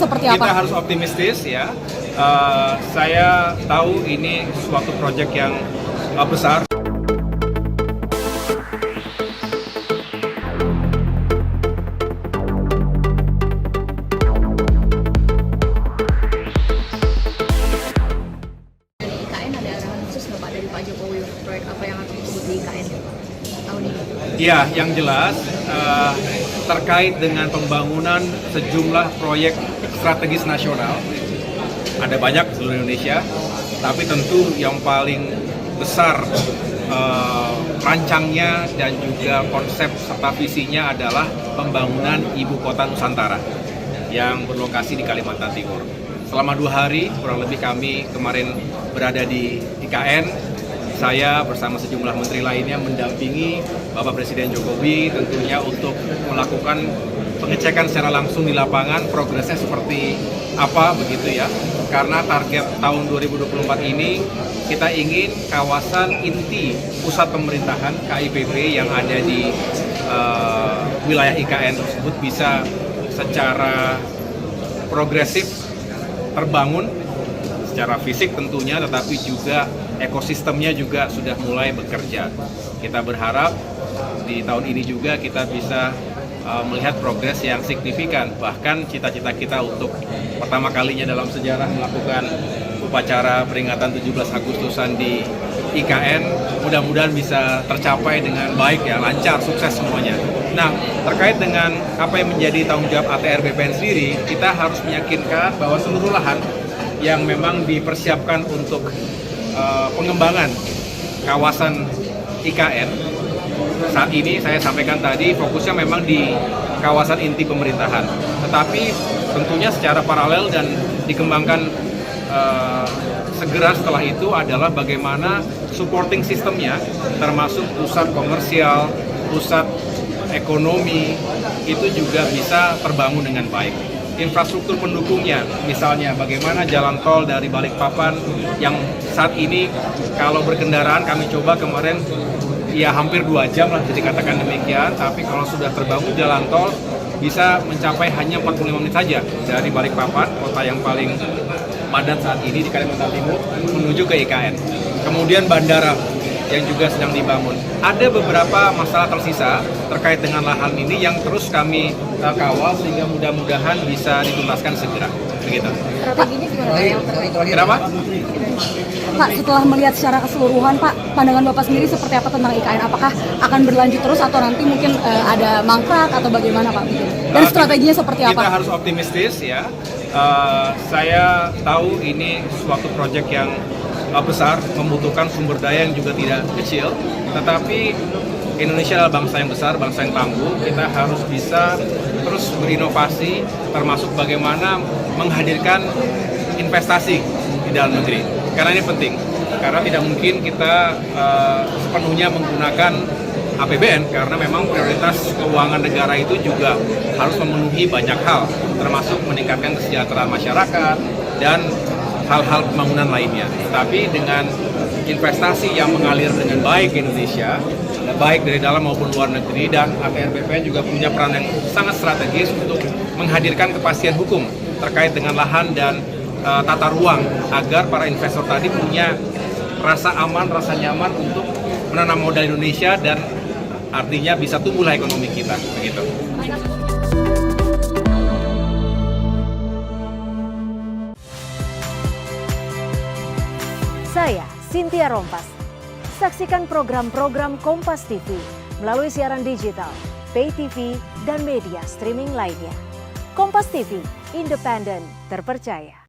Seperti apa? Kita harus optimistis ya. Saya tahu ini suatu proyek yang besar. IKN ada arahan khusus nggak Pak dari Pak Jokowi untuk proyek apa yang akan disebut di IKN tahun ini? Ya, yang jelas terkait dengan pembangunan sejumlah proyek strategis nasional. Ada banyak di seluruh Indonesia, tapi tentu yang paling besar rancangnya dan juga konsep serta visinya adalah pembangunan Ibu Kota Nusantara yang berlokasi di Kalimantan Timur. Selama 2 hari, kurang lebih kami kemarin berada di IKN. Saya bersama sejumlah menteri lainnya mendampingi Bapak Presiden Jokowi tentunya untuk melakukan pengecekan secara langsung di lapangan progresnya seperti apa begitu ya. Karena target tahun 2024 ini kita ingin kawasan inti pusat pemerintahan KIPP yang ada di wilayah IKN tersebut bisa secara progresif terbangun secara fisik tentunya, tetapi juga ekosistemnya juga sudah mulai bekerja. Kita berharap di tahun ini juga kita bisa melihat progres yang signifikan. Bahkan cita-cita kita untuk pertama kalinya dalam sejarah melakukan upacara peringatan 17 Agustusan di IKN, mudah-mudahan bisa tercapai dengan baik ya, lancar, sukses semuanya. Nah, terkait dengan apa yang menjadi tanggung jawab ATR BPN sendiri, kita harus meyakinkan bahwa seluruh lahan yang memang dipersiapkan untuk pengembangan kawasan IKN saat ini saya sampaikan tadi fokusnya memang di kawasan inti pemerintahan, tetapi tentunya secara paralel dan dikembangkan segera setelah itu adalah bagaimana supporting sistemnya, termasuk pusat komersial, pusat ekonomi, itu juga bisa terbangun dengan baik. Infrastruktur pendukungnya, misalnya bagaimana jalan tol dari Balikpapan yang saat ini kalau berkendaraan kami coba kemarin ya hampir 2 jam lah jadi katakan demikian, tapi kalau sudah terbangun jalan tol bisa mencapai hanya 45 menit saja dari Balikpapan, kota yang paling padat saat ini di Kalimantan Timur, menuju ke IKN. Kemudian bandara yang juga sedang dibangun. Ada beberapa masalah tersisa terkait dengan lahan ini yang terus kami kawal sehingga mudah-mudahan bisa dituntaskan segera. Begitu. Strateginya gimana? Kenapa? Pak, setelah melihat secara keseluruhan, Pak, pandangan Bapak sendiri seperti apa tentang IKN? Apakah akan berlanjut terus atau nanti mungkin ada mangkrak atau bagaimana, Pak? Dan strateginya seperti apa? Kita harus optimistis ya. Saya tahu ini suatu proyek yang besar, membutuhkan sumber daya yang juga tidak kecil, tetapi Indonesia adalah bangsa yang besar, bangsa yang tangguh. Kita harus bisa terus berinovasi, termasuk bagaimana menghadirkan investasi di dalam negeri. Karena ini penting, karena tidak mungkin kita sepenuhnya menggunakan APBN, karena memang prioritas keuangan negara itu juga harus memenuhi banyak hal, termasuk meningkatkan kesejahteraan masyarakat dan hal-hal pembangunan lainnya. Tapi dengan investasi yang mengalir dengan baik ke Indonesia, baik dari dalam maupun luar negeri, dan ATR BPN juga punya peran yang sangat strategis untuk menghadirkan kepastian hukum terkait dengan lahan dan tata ruang agar para investor tadi punya rasa aman, rasa nyaman untuk menanam modal Indonesia dan artinya bisa tumbuhlah ekonomi kita, begitu. Saya Cynthia Rompas. Saksikan program-program Kompas TV melalui siaran digital, pay TV, dan media streaming lainnya. Kompas TV, independen, terpercaya.